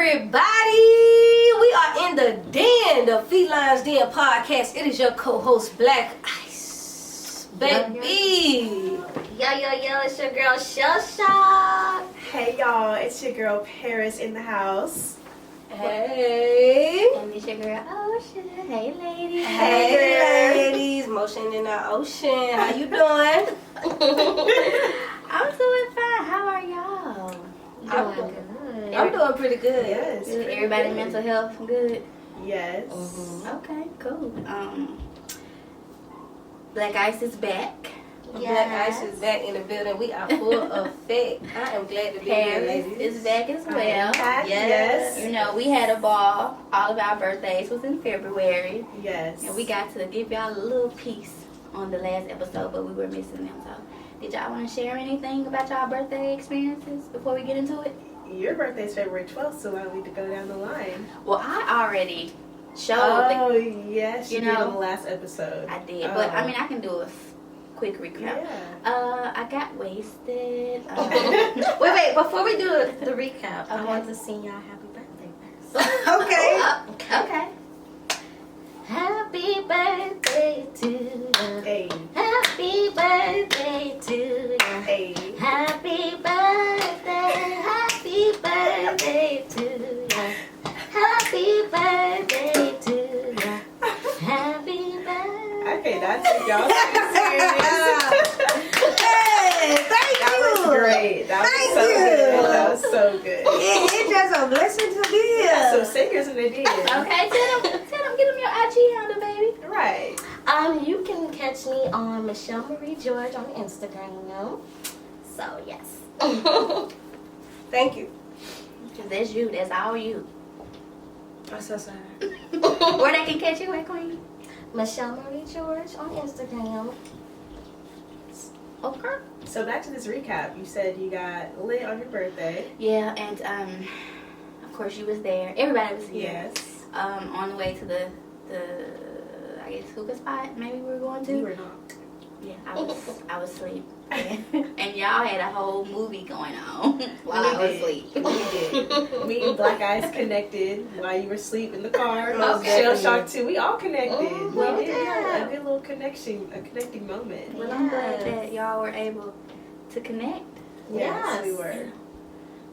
everybody. We are in the den, the Felines Podcast. It is your co-host, Black Ice, baby. Yo, it's your girl, Shosha. Hey, y'all, it's your girl, Paris, in the house. Hey. And it's your girl, Ocean. Hey, ladies. Hey, ladies. Motion in the ocean. How you doing? I'm doing fine. How are y'all? I'm Doing good. good. I'm doing pretty good. Yes. Good. Everybody mental health good? Yes. Okay, cool. Black Ice is back. Black Ice is back in the building. We are full effect. I am glad to be here, Paris ladies. is back as well. Yes. You know, we had a ball. All of our birthdays was in February. Yes. And we got to give y'all a little piece on the last episode, but we were missing them. So, did y'all want to share anything about y'all birthday experiences before we get into it? Your birthday is February 12th, so I need to go down the line. Well, I already showed. Oh, yes, you did know, on the last episode. I did, but I mean, I can do a quick recap. Yeah. I got wasted. Wait, before we do the recap, I Okay. want to sing y'all happy birthday first. Okay. Okay. Happy birthday to you. Hey. Happy birthday to you. Hey. Happy birthday to you. Happy birthday to you. Happy birthday. I cannot take y'all serious. Hey, thank That you. was great. That was Thank so you. good. That was so good. It's just a blessing to be Some here. singers in the den. Okay, tell them, get them your IG handle, baby. Right. You can catch me on Michelle Marie George on Instagram. So yes, Thank you. cause that's you. That's all you. I'm so sorry. Where they can catch you at, Queen? Michelle Marie George on Instagram. Okay. So back to this recap. You said you got lit on your birthday. Yeah, and of course you was there. Everybody was here. Yes. On the way to the I guess hookah spot. Maybe we were going to. You were not. Yeah, I was asleep. And y'all had a whole movie going on while I was asleep. We did. Me and Black Eyes connected while you were asleep in the car. Most Shell definitely. Shock too. We all connected. well, We did yeah. have a good little connection, a connecting moment. Well, I'm glad that y'all were able to connect. Yes, we were.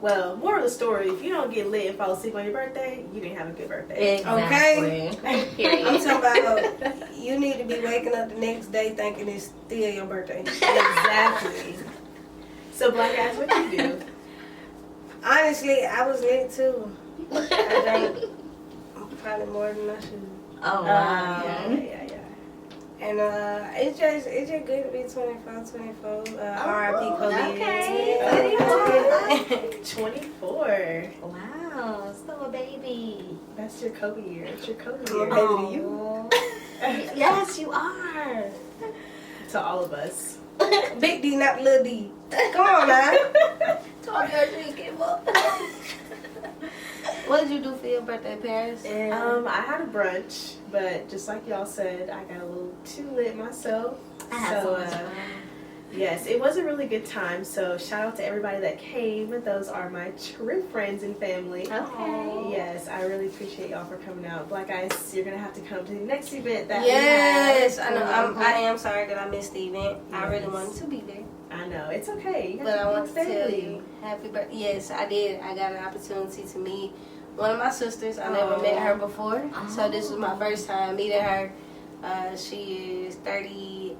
Well, more of the story, if you don't get lit and fall asleep on your birthday, you didn't have a good birthday. Okay. Period. I'm talking about you need to be waking up the next day thinking it's still your birthday. Exactly. So, Black Eyes, what you do? Honestly, I was lit too. I drank probably more than I should. Oh Yeah. And it's just good to be 24. R.I.P. Kobe. Okay. 24. Wow, still a baby. That's your Kobe year. It's your Kobe I'm a year. baby to you. Yes, you are. To all of us. Big D, not little D. Come on now. Talk your drinking up. What did you do for your birthday, Paris? I had a brunch, but just like y'all said, I got a little too lit myself. I had so much So, fun. yes, it was a really good time. So shout out to everybody that came. Those are my true friends and family. Okay. Yes, I really appreciate y'all for coming out. Black Ice, you're gonna have to come to the next event that Yes, we I have. know. I am sorry that I missed the event. I really Yes. wanted to be there. I know, it's okay. You But have I to want be to with tell family. you, happy birthday. Yes, I did. I got an opportunity to meet one of my sisters. I never met her before. So this was my first time meeting her. She is 38.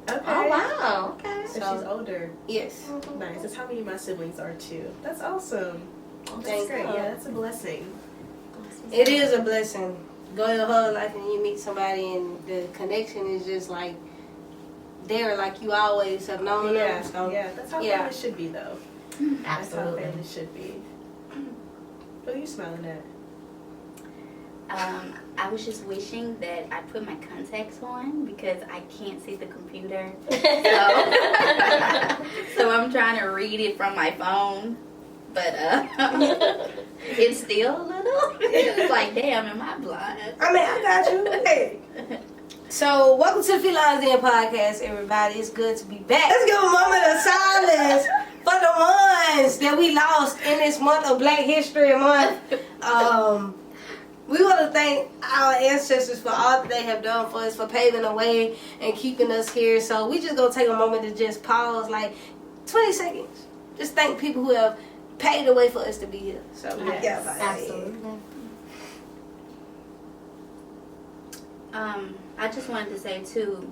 Okay. Oh wow. Okay. So So- she's older. Yes. Nice. That's how many of my siblings are too. That's awesome. That's Thank great. you. Yeah, that's a blessing. It is a blessing. Go your whole life and you meet somebody and the connection is just like there, like you always have known Yeah, them. So, yeah. That's how yeah. family should be, though. That's how Absolutely. family should be. What are you smiling at? I was just wishing that I put my contacts on because I can't see the computer. So I'm trying to read it from my phone. But it's still a little. It's like, damn, am I blind? I mean, I got you. Hey. So, welcome to the Felines Podcast, everybody. It's good to be back. Let's give a moment of silence for the ones that we lost in this month of Black History Month. We want to thank our ancestors for all that they have done for us, for paving the way and keeping us here. So we just going to take a moment to just pause, like 20 seconds. Just thank people who have paved the way for us to be here. So Yes, Absolutely. I just wanted to say too,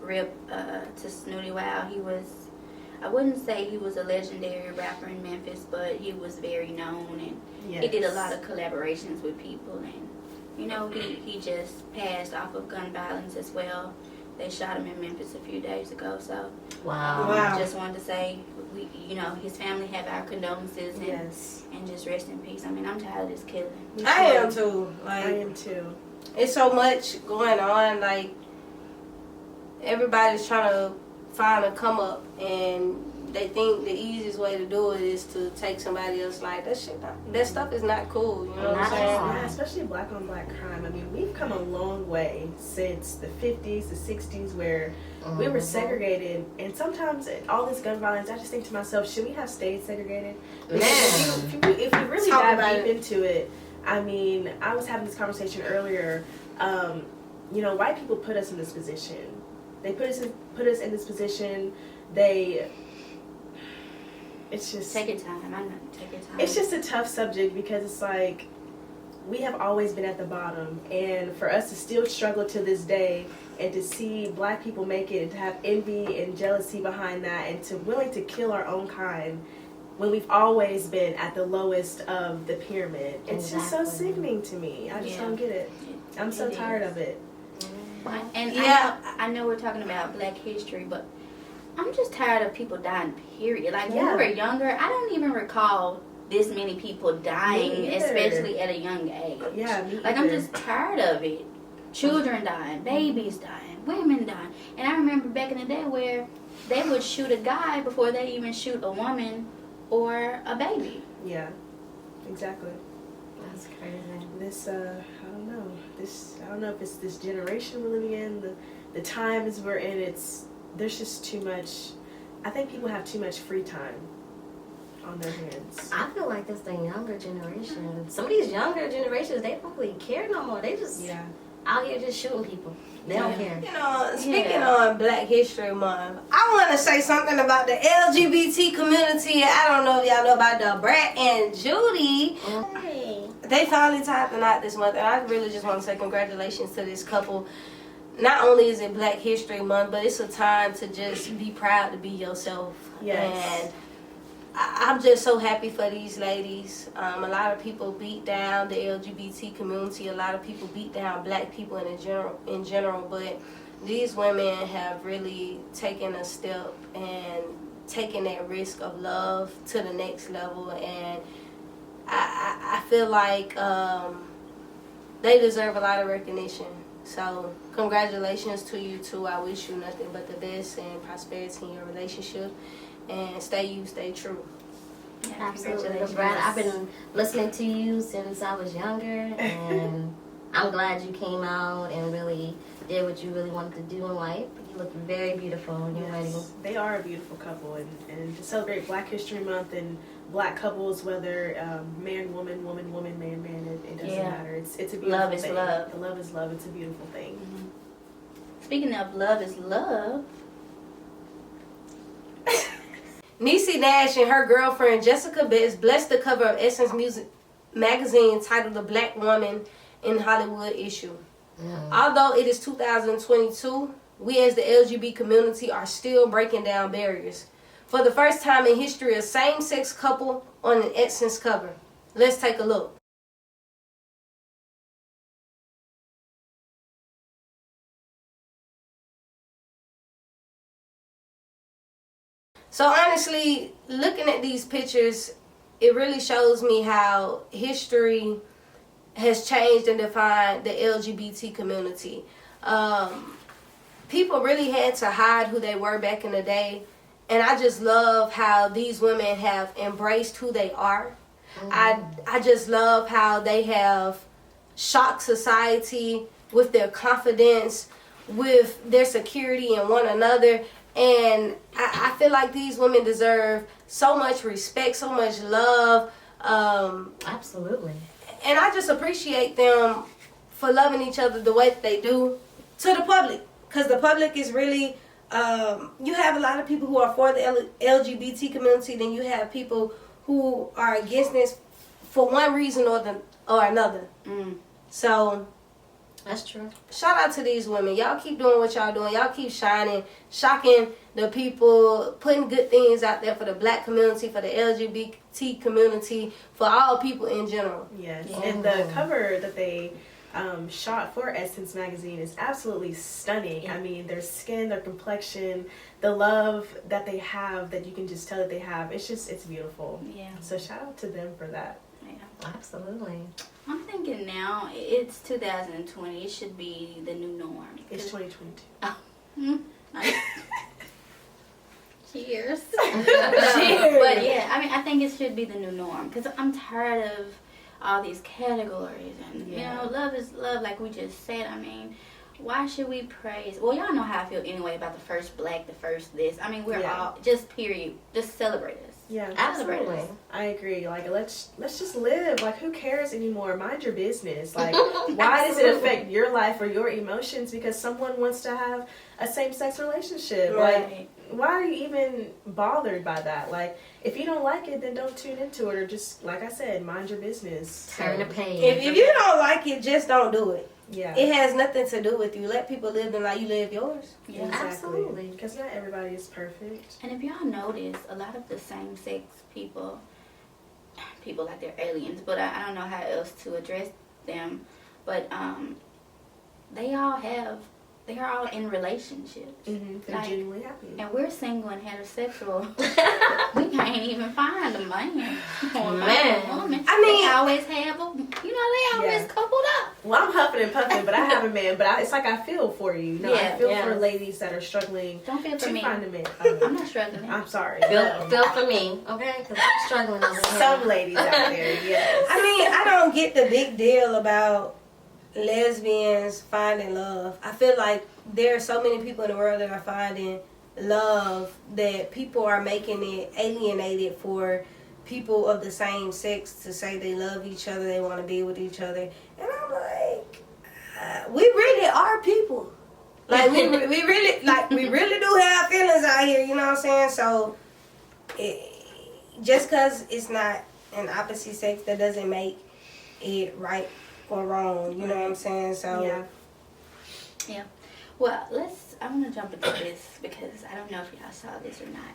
rip to Snooty Wow. He was, I wouldn't say he was a legendary rapper in Memphis, but he was very known, and he did a lot of collaborations with people, and you know, he just passed off of gun violence as well. They shot him in Memphis a few days ago, so Wow. I just wanted to say, his family have our condolences, and Yes. and just rest in peace. I mean, I'm tired of this killing. I am too. I Like, am too. it's so much going on. Like, everybody's trying to find a come up, and they think the easiest way to do it is to take somebody else. Like, that stuff is not cool. You know what I'm saying? Yeah, especially black on black crime. I mean, we've come a long way since the 50s, the 60s, where we were segregated. And sometimes all this gun violence, I just think to myself, should we have stayed segregated? Because if you really Talk dive about deep into it, I mean, I was having this conversation earlier. White people put us in this position. They put us in this position. It's just Take your time. I know. Take your time. it's just a tough subject because it's like we have always been at the bottom, and for us to still struggle to this day, and to see black people make it, and to have envy and jealousy behind that, and to willing to kill our own kind when we've always been at the lowest of the pyramid. It's just so Exactly. sickening to me. I just Yeah. don't get it. I'm so It tired is. of it. And Yeah. I know we're talking about Black history, but I'm just tired of people dying, period. Like, when Yeah. we were younger, I don't even recall this many people dying, Me either. especially at a young age. Yeah, me Like, I'm either. just tired of it. Children dying, babies dying, women dying. And I remember back in the day where they would shoot a guy before they even shoot a woman or a baby. Yeah, exactly. That's crazy. This I don't know. I don't know if it's this generation we're living in, the times we're in. There's just too much. I think people have too much free time on their hands. I feel like that's the younger generation. Some of these younger generations, they don't really care no more. They just Yeah. out here just shooting people. They don't care. You know, speaking Yeah. on Black History Month, I want to say something about the LGBT community. I don't know if y'all know about the Brett and Judy. Hey. They finally tied the knot this month, and I really just want to say congratulations to this couple. Not only is it Black History Month, but it's a time to just be proud to be yourself. Yes. And I'm just so happy for these ladies. A lot of people beat down the LGBT community. A lot of people beat down Black people in general. But these women have really taken a step and taken that risk of love to the next level. And I feel like they deserve a lot of recognition. So congratulations to you two. I wish you nothing but the best and prosperity in your relationship. And stay you, stay true. Yeah, Absolutely. congratulations. Brad, I've been listening to you since I was younger, and I'm glad you came out and really did what you really wanted to do in life. You look very beautiful in your wedding. Yes, they are a beautiful couple, and to celebrate Black History Month and Black couples, whether man, woman, woman, woman, man, man, it doesn't Yeah. matter. It's a beautiful Love is thing. love. The love is love. It's a beautiful thing. Speaking of love is love, Niecy Nash and her girlfriend Jessica Betts blessed the cover of Essence Music magazine titled "The Black Woman in Hollywood" issue. Although it is 2022, we as the LGBT community are still breaking down barriers. For the first time in history, a same-sex couple on an Essence cover. Let's take a look. So honestly, looking at these pictures, it really shows me how history has changed and defined the LGBT community. People really had to hide who they were back in the day. And I just love how these women have embraced who they are. I just love how they have shocked society with their confidence, with their security in one another. And I feel like these women deserve so much respect, so much love. Absolutely. And I just appreciate them for loving each other the way that they do to the public. Because the public is really, you have a lot of people who are for the LGBT community, then you have people who are against this for one reason or another. So that's true. Shout out to these women. Y'all keep doing what y'all doing. Y'all keep shining, shocking the people, putting good things out there for the black community, for the LGBT community, for all people in general. Yes, and the cover that they shot for Essence magazine is absolutely stunning. Yeah. I mean, their skin, their complexion, the love that they have, that you can just tell that they have. It's beautiful. Yeah. So shout out to them for that. Yeah, absolutely. I'm thinking now, it's 2020. It should be the new norm. It's 2022. Oh. Cheers. Cheers. But yeah, I mean, I think it should be the new norm. Because I'm tired of all these categories. And, you know, love is love, like we just said. I mean, why should we praise? Well, y'all know how I feel anyway about the first black, the first this. I mean, we're all, just period, just celebrate us. Yeah, absolutely. I agree. Like, let's just live. Like, who cares anymore? Mind your business. Like, why does it affect your life or your emotions because someone wants to have a same-sex relationship? Right. Like, why are you even bothered by that? Like, if you don't like it, then don't tune into it, or just, like I said, mind your business. Turn the page. If you don't like it, just don't do it. Yeah. It has nothing to do with you. Let people live the life you live yours. Yeah, exactly. Absolutely. Because not everybody is perfect. And if y'all notice, a lot of the same-sex people like they're aliens, but I don't know how else to address them, but they're all in relationships. Mm-hmm. They're genuinely happy. And we're single and heterosexual. We can't even find a man. Woman. I mean, they always have they always coupled up. Well, I'm huffing and puffing, but I have a man. But it's like I feel for you. No, I feel for ladies that are struggling Don't feel for to me. find a man. I'm not struggling. I'm sorry. Feel for me, okay? Because I'm struggling over here. Some ladies out there, yes. I mean, I don't get the big deal about lesbians finding love. I feel like there are so many people in the world that are finding love that people are making it alienated for people of the same sex to say they love each other, they want to be with each other. And I'm like, we really are people. Like, we really do have feelings out here, you know what I'm saying? So, just because it's not an opposite sex, that doesn't make it right or wrong, you know what I'm saying? So, yeah. Well, I want to jump into this because I don't know if y'all saw this or not.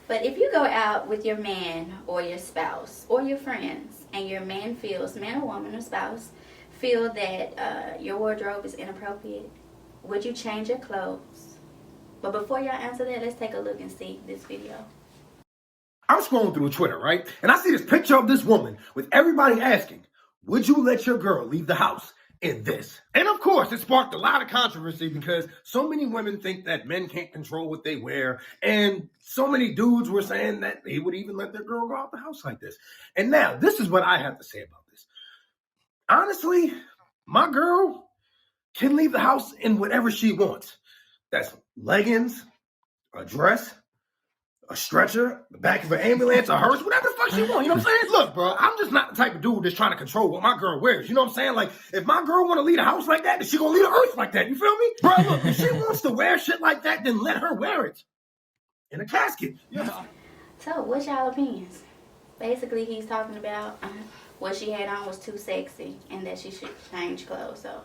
But if you go out with your man or your spouse or your friends and your man or woman or spouse, feel that your wardrobe is inappropriate, would you change your clothes? But before y'all answer that, let's take a look and see this video. I'm scrolling through Twitter, right? And I see this picture of this woman with everybody asking, would you let your girl leave the house in this? And of course, it sparked a lot of controversy because so many women think that men can't control what they wear. And so many dudes were saying that they would even let their girl go out the house like this. And now, this is what I have to say about this. Honestly, my girl can leave the house in whatever she wants. That's leggings, a dress, a stretcher, the back of an ambulance, a hearse, whatever the fuck she want. You know what I'm saying? Look, bro, I'm just not the type of dude that's trying to control what my girl wears. You know what I'm saying? Like, if my girl want to leave the house like that, then she gonna leave the earth like that. You feel me? Bro, look, if she wants to wear shit like that, then let her wear it. In a casket. Yeah. So, what's y'all opinions? Basically, he's talking about what she had on was too sexy and that she should change clothes. So,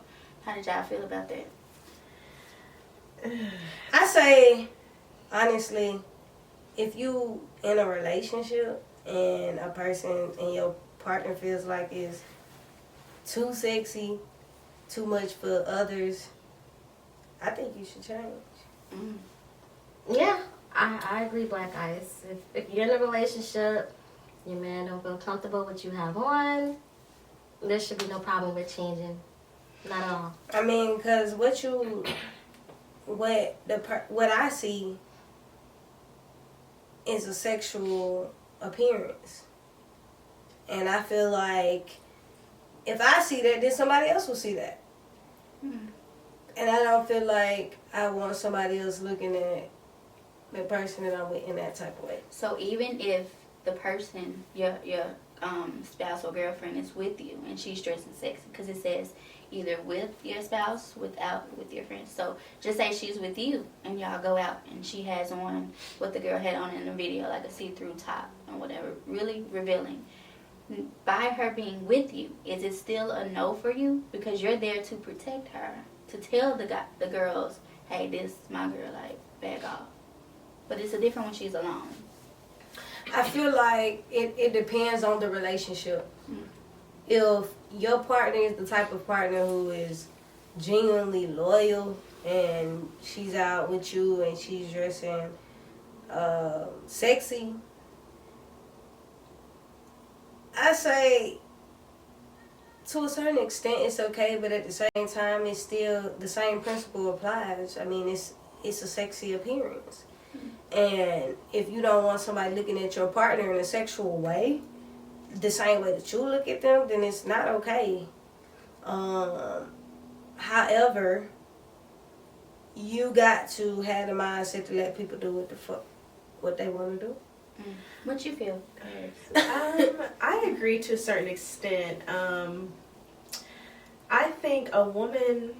how did y'all feel about that? I say, honestly, if you in a relationship and a person and your partner feels like it's too sexy, too much for others, I think you should change. Mm. Yeah, I agree, Black Ice. If you're in a relationship, your man don't feel comfortable with you have on, there should be no problem with changing. Not at all. I mean, because what I see is a sexual appearance. And I feel like if I see that, then somebody else will see that. Mm. And I don't feel like I want somebody else looking at the person that I'm with in that type of way. So even if the person, your spouse or girlfriend is with you and she's dressing sexy, because it says either with your spouse, with your friends. So just say she's with you and y'all go out and she has on what the girl had on in the video, like a see-through top or whatever, really revealing. By her being with you, is it still a no for you? Because you're there to protect her, to tell the girls, hey, this is my girl, like, back off. But it's a different when she's alone. I feel like it depends on the relationship. If your partner is the type of partner who is genuinely loyal and she's out with you and she's dressing sexy, I say to a certain extent it's okay, but at the same time it's still the same principle applies. I mean, it's a sexy appearance. And if you don't want somebody looking at your partner in a sexual way, the same way that you look at them, then it's not okay. However, you got to have the mindset to let people do what they want to do. What you feel? I agree to a certain extent. I think a woman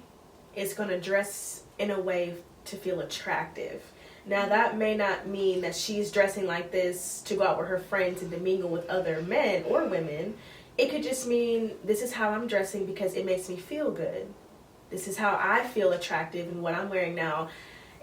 is going to dress in a way to feel attractive. Now, that may not mean that she's dressing like this to go out with her friends and to mingle with other men or women. It could just mean, this is how I'm dressing because it makes me feel good. This is how I feel attractive in what I'm wearing now.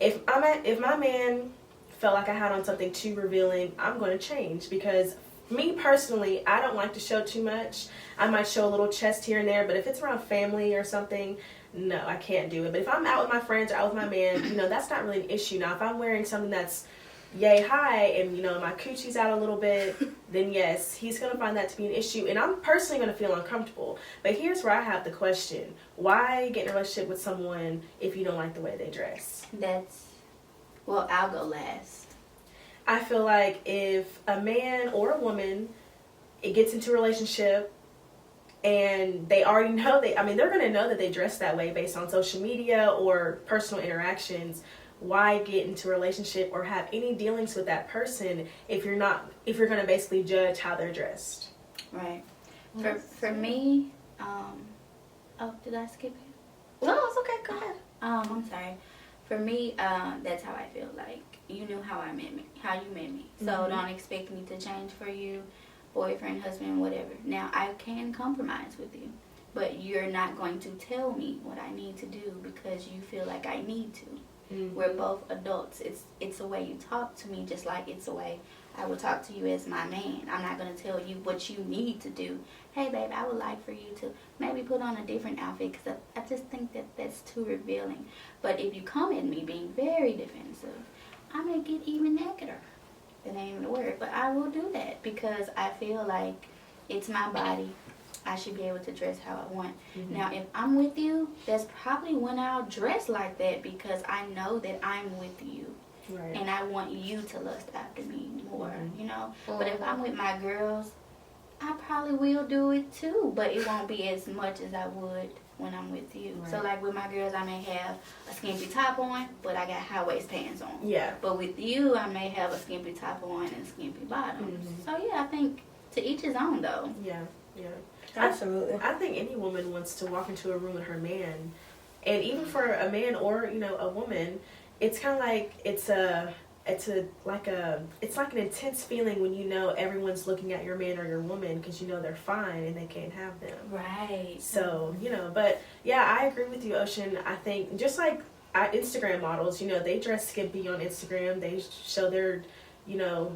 If my man felt like I had on something too revealing, I'm going to change. Because me personally, I don't like to show too much. I might show a little chest here and there, but if it's around family or something, no, I can't do it. But if I'm out with my friends or out with my man, that's not really an issue. Now, if I'm wearing something that's yay high and, my coochie's out a little bit, then yes, he's going to find that to be an issue. And I'm personally going to feel uncomfortable. But here's where I have the question. Why get in a relationship with someone if you don't like the way they dress? I'll go last. I feel like if a man or a woman gets into a relationship and they already know they're going to know that they dress that way based on social media or personal interactions, why get into a relationship or have any dealings with that person if you're going to basically judge how they're dressed? Right. For me, did I skip it? No, it's okay. Go ahead. I'm sorry. For me, that's how I feel. Like, you knew how you met me. So don't expect me to change for you, boyfriend, husband, whatever. Now, I can compromise with you, but you're not going to tell me what I need to do because you feel like I need to. Mm-hmm. We're both adults. It's a way you talk to me, just like it's a way I would talk to you as my man. I'm not going to tell you what you need to do. Hey, babe, I would like for you to maybe put on a different outfit because I just think that's too revealing. But if you come at me being very defensive, I may get even negativer. That ain't even a word, but I will do that because I feel like it's my body. I should be able to dress how I want. Mm-hmm. Now, if I'm with you, that's probably when I'll dress like that because I know that I'm with you. Right. And I want you to lust after me more, But if I'm with my girls, I probably will do it too, but it won't be as much as I would when I'm with you. Right. So like with my girls, I may have a skimpy top on, but I got high waist pants on. Yeah. But with you, I may have a skimpy top on and skimpy bottoms. Mm-hmm. So yeah, I think to each his own though. Yeah, yeah. Absolutely. I think any woman wants to walk into a room with her man. And even for a man or, a woman, it's kind of like it's like an intense feeling when everyone's looking at your man or your woman because they're fine and they can't have them. Right. So, but yeah, I agree with you, Ocean. I think just like Instagram models, they dress skimpy on Instagram. They show their,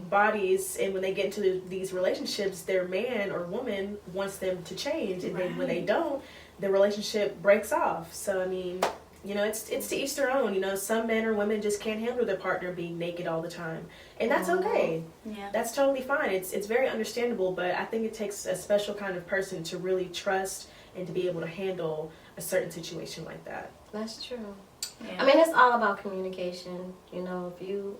bodies, and when they get into these relationships, their man or woman wants them to change, and then when they don't, the relationship breaks off. So, I mean, it's to each their own. Some men or women just can't handle their partner being naked all the time. And that's okay. Yeah. That's totally fine. It's very understandable, but I think it takes a special kind of person to really trust and to be able to handle a certain situation like that. That's true. Yeah. I mean, it's all about communication. If you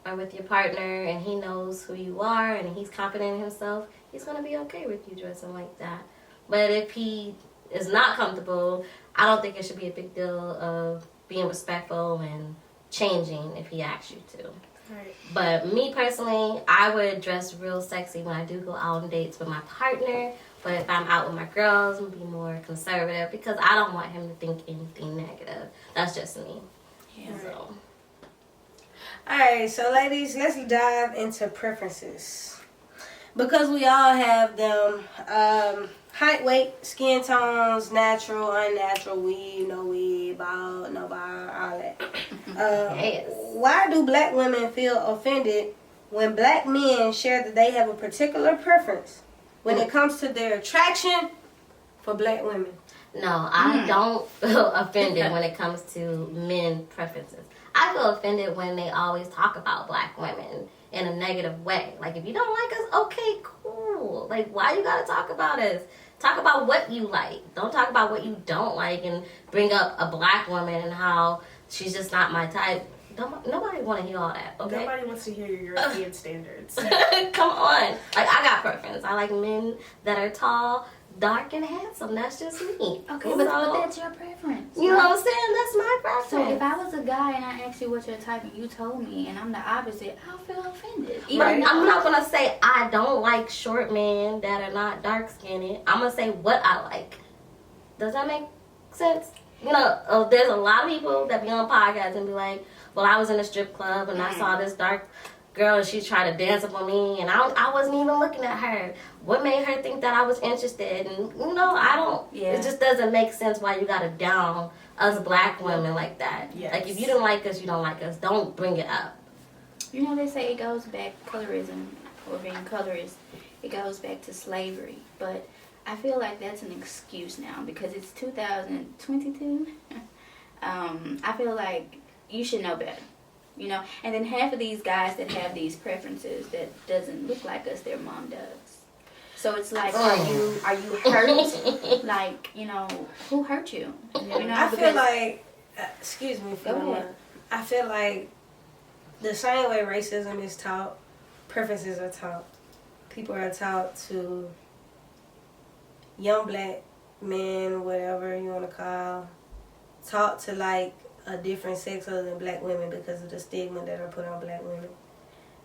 are with your partner and he knows who you are and he's confident in himself, he's going to be okay with you dressing like that. But if he is not comfortable, I don't think it should be a big deal of being respectful and changing if he asks you to. Right. But me personally, I would dress real sexy when I do go out on dates with my partner. But if I'm out with my girls, I'm gonna be more conservative because I don't want him to think anything negative. That's just me. Yeah. So. Alright, so ladies, let's dive into preferences. Because we all have them. Height, weight, skin tones, natural, unnatural, weave, no weave, bald, no bald, all that. Yes. Why do black women feel offended when black men share that they have a particular preference when it comes to their attraction for black women? No, I don't feel offended when it comes to men preferences. I feel offended when they always talk about black women in a negative way. Like, if you don't like us, okay, cool. Like, why you gotta talk about us? Talk about what you like. Don't talk about what you don't like and bring up a black woman and how she's just not my type. Nobody want to hear all that, okay? Nobody wants to hear your European standards. Come on. Like, I got preference. I like men that are tall, dark, and handsome. That's just me. Okay, So, but that's your preference. you know what I'm saying? That's my preference. So if I was a guy and I asked you what your type and you told me and I'm the opposite, I'll feel offended. I'm not going to say I don't like short men that are not dark skinned. I'm going to say what I like. Does that make sense? You know, there's a lot of people that be on podcasts and be like, well, I was in a strip club and I saw this dark girl and she tried to dance up on me and I wasn't even looking at her. What made her think that I was interested? And, you know, I don't, it just doesn't make sense why you got to down us black women like that. Yes. Like, if you don't like us, you don't like us. Don't bring it up. You know, they say it goes back, colorism, or being colorist, it goes back to slavery. But I feel like that's an excuse now because it's 2022. I feel like you should know better, you know. And then half of these guys that have these preferences that doesn't look like us, their mom does. So it's like, are you hurt? Like, you know, who hurt you? You know, I feel like, excuse me for a minute. I feel like the same way racism is taught, preferences are taught. People are taught to young black men, whatever you want to call, taught to like a different sex other than black women because of the stigma that are put on black women.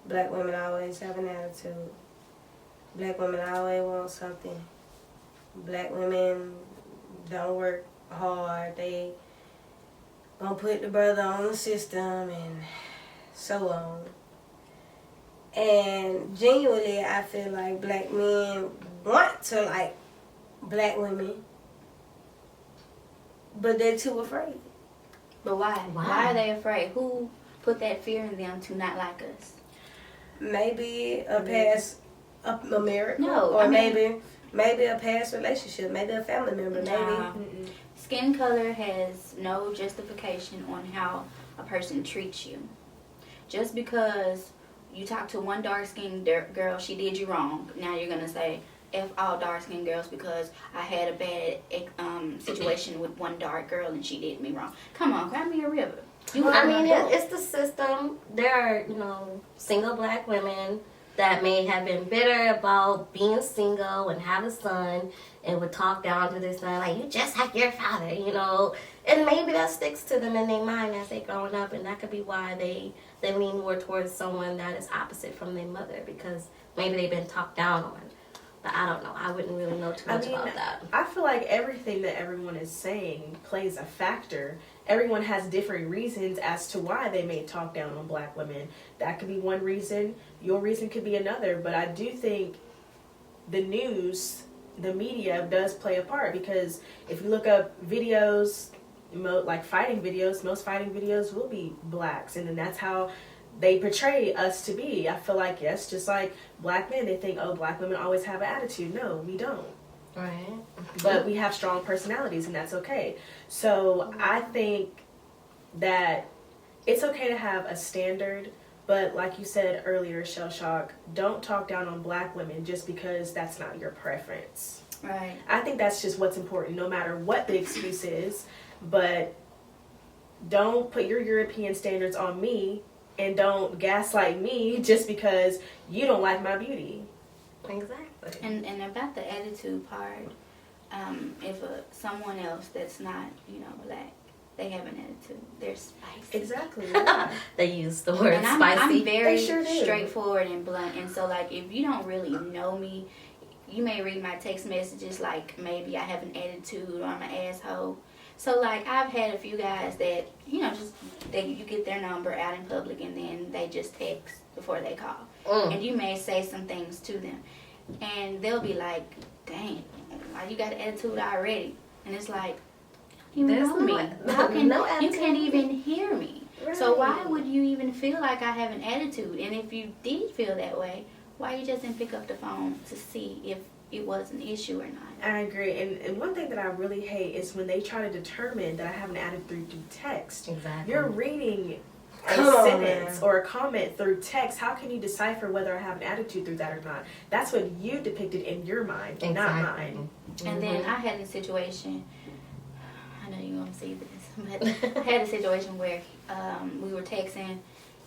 Black women always have an attitude. Black women always want something. Black women don't work hard. They gonna put the brother on the system and so on. And genuinely, I feel like black men want to like black women, but they're too afraid. But why? Why are they afraid? Who put that fear in them to not like us? Maybe a past, a marriage, or maybe a past relationship, maybe a family member, maybe. Skin color has no justification on how a person treats you. Just because you talk to one dark-skinned girl, she did you wrong. Now you're gonna say, F all dark-skinned girls because I had a bad situation with one dark girl and she did me wrong. Come on, grab me a river. It's the system. There are, you know, single black women that may have been bitter about being single and have a son and would talk down to their son like, you just like your father, you know. And maybe that sticks to them in their mind as they growing up, and that could be why they lean more towards someone that is opposite from their mother because maybe they've been talked down on. But I don't know. I wouldn't really know too much about that. I feel like everything that everyone is saying plays a factor. Everyone has different reasons as to why they may talk down on black women. That could be one reason. Your reason could be another. But I do think the news, the media does play a part because if you look up videos, like fighting videos, most fighting videos will be blacks. And then that's how they portray us to be. I feel like, yes, just like black men, they think, oh, black women always have an attitude. No, we don't. Right. But we have strong personalities, and that's okay. So I think that it's okay to have a standard, but like you said earlier, Shell Shock, don't talk down on black women just because that's not your preference. Right. I think that's just what's important, no matter what the excuse is. But don't put your European standards on me, and don't gaslight me just because you don't like my beauty. Exactly. And about the attitude part, if someone else that's not, you know, black they have an attitude. They're spicy. Exactly. Yeah. They use the word and spicy. I'm very sure do. straightforward and blunt. And so, like, if you don't really know me, you may read my text messages like maybe I have an attitude or I'm an asshole. So, like, I've had a few guys that, you know, just you get their number out in public and then they just text before they call. And you may say some things to them. And they'll be like, dang, why you got an attitude already? And it's like, you know me. How can, you can't even hear me. Right. So why would you even feel like I have an attitude? And if you did feel that way, why you just didn't pick up the phone to see if it was an issue or not? I agree. And one thing that I really hate is when they try to determine that I have an attitude through text. Exactly. You're reading a sentence or a comment through text. How can you decipher whether I have an attitude through that or not? That's what you depicted in your mind, not mine. And then I had a situation, I know you won't see this, but I had a situation where we were texting.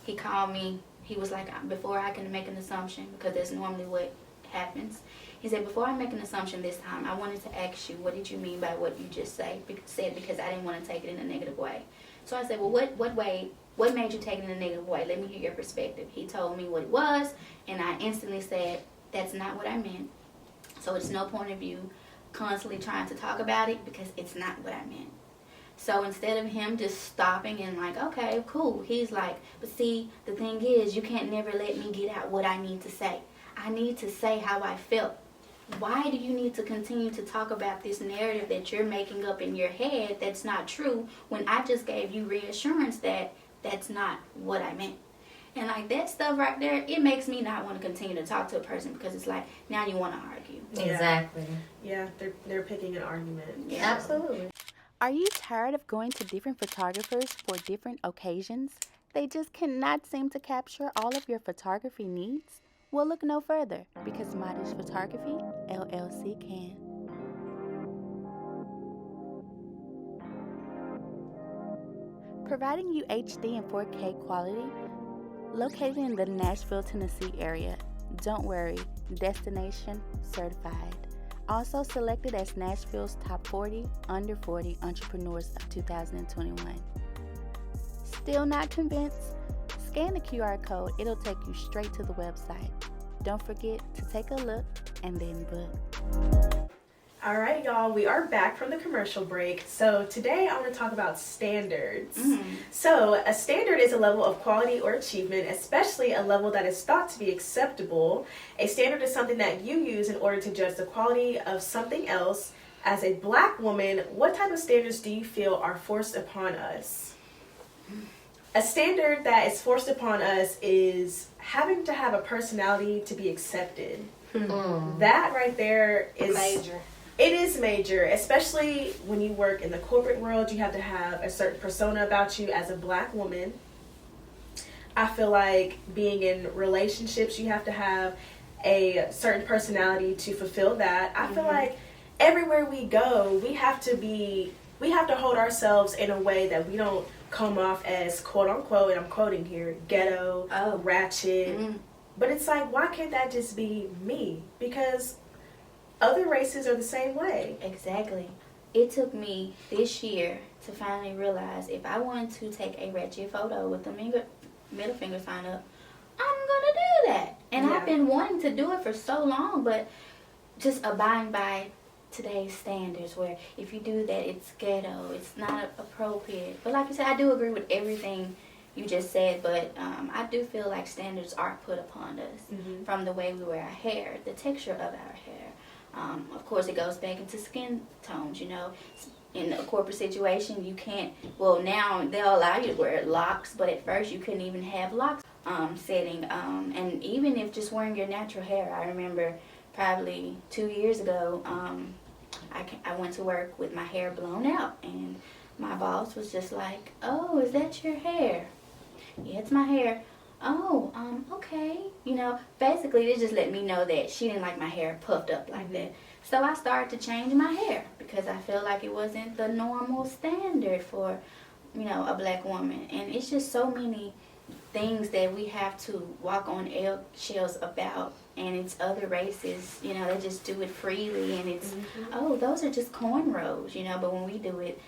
He called me. He was like, before I can make an assumption, because that's normally what happens. He said, before I make an assumption this time, I wanted to ask you, what did you mean by what you just said? Because I didn't want to take it in a negative way. So I said, well, what made you take it in a negative way? Let me hear your perspective. He told me what it was, and I instantly said, that's not what I meant. So it's no point of you constantly trying to talk about it because it's not what I meant. So instead of him just stopping and like, okay, cool, he's like, but see, the thing is, you can't never let me get out what I need to say. I need to say how I felt. Why do you need to continue to talk about this narrative that you're making up in your head that's not true when I just gave you reassurance that that's not what I meant? And like that stuff right there, it makes me not want to continue to talk to a person because it's like, now you want to argue. Exactly. Yeah, they're picking an argument. Yeah. Absolutely. Are you tired of going to different photographers for different occasions? They just cannot seem to capture all of your photography needs? Well, look no further, because Modish Photography, LLC can. Providing you HD and 4K quality, located in the Nashville, Tennessee area. Don't worry, destination certified. Also selected as Nashville's top 40 under 40 entrepreneurs of 2021. Still not convinced? Scan the QR code. It'll take you straight to the website. Don't forget to take a look and then book. All right, y'all, we are back from the commercial break. So today I want to talk about standards. So a standard is a level of quality or achievement, especially a level that is thought to be acceptable. A standard is something that you use in order to judge the quality of something else. As a Black woman, what type of standards do you feel are forced upon us? A standard that is forced upon us is having to have a personality to be accepted. That right there is major. It is major, especially when you work in the corporate world. You have to have a certain persona about you as a Black woman. I feel like being in relationships, you have to have a certain personality to fulfill that. I feel like everywhere we go, we have to hold ourselves in a way that we don't come off as quote unquote, and I'm quoting here, ghetto, ratchet. But it's like, why can't that just be me? Because other races are the same way. Exactly. It took me this year to finally realize if I wanted to take a ratchet photo with the middle finger sign up, I'm gonna do that. And I've been wanting to do it for so long, but just abiding by today's standards where if you do that, it's ghetto, it's not appropriate. But like you said, I do agree with everything you just said, but I do feel like standards are put upon us from the way we wear our hair, the texture of our hair. Of course, it goes back into skin tones, you know. In a corporate situation, you can't, well, now they'll allow you to wear locks, but at first you couldn't even have locks setting. And even if just wearing your natural hair, I remember probably 2 years ago, I went to work with my hair blown out, and my boss was just like, oh, is that your hair? Yeah, it's my hair. Oh, okay. You know, basically, they just let me know that she didn't like my hair puffed up like that. So I started to change my hair because I felt like it wasn't the normal standard for, you know, a Black woman. And it's just so many things that we have to walk on eggshells about. And it's other races, you know, they just do it freely. And it's, oh, those are just cornrows, you know. But when we do it,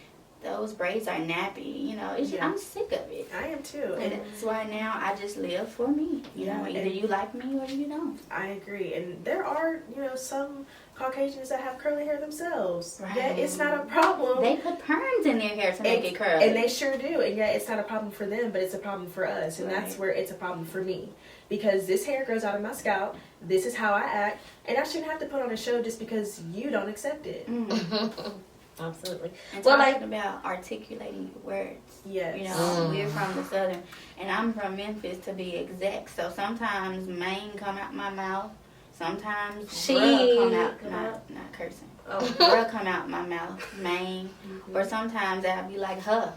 those braids are nappy. You know, it's just, I'm sick of it. I am too. And that's why now I just live for me. You know, either you like me or you don't. I agree. And there are, some Caucasians that have curly hair themselves. Right. Yeah, it's not a problem. They put perms in their hair to make it curly. And they sure do. And yet it's not a problem for them, but it's a problem for us. And that's where it's a problem for me. Because this hair grows out of my scalp. This is how I act. And I shouldn't have to put on a show just because you don't accept it. Absolutely. And talking about articulating words. Yes. You know, we're from the Southern, and I'm from Memphis to be exact. So sometimes Maine come out my mouth. Sometimes bruh come out, not cursing. Bruh come out my mouth, Maine. Or sometimes I'll be like, her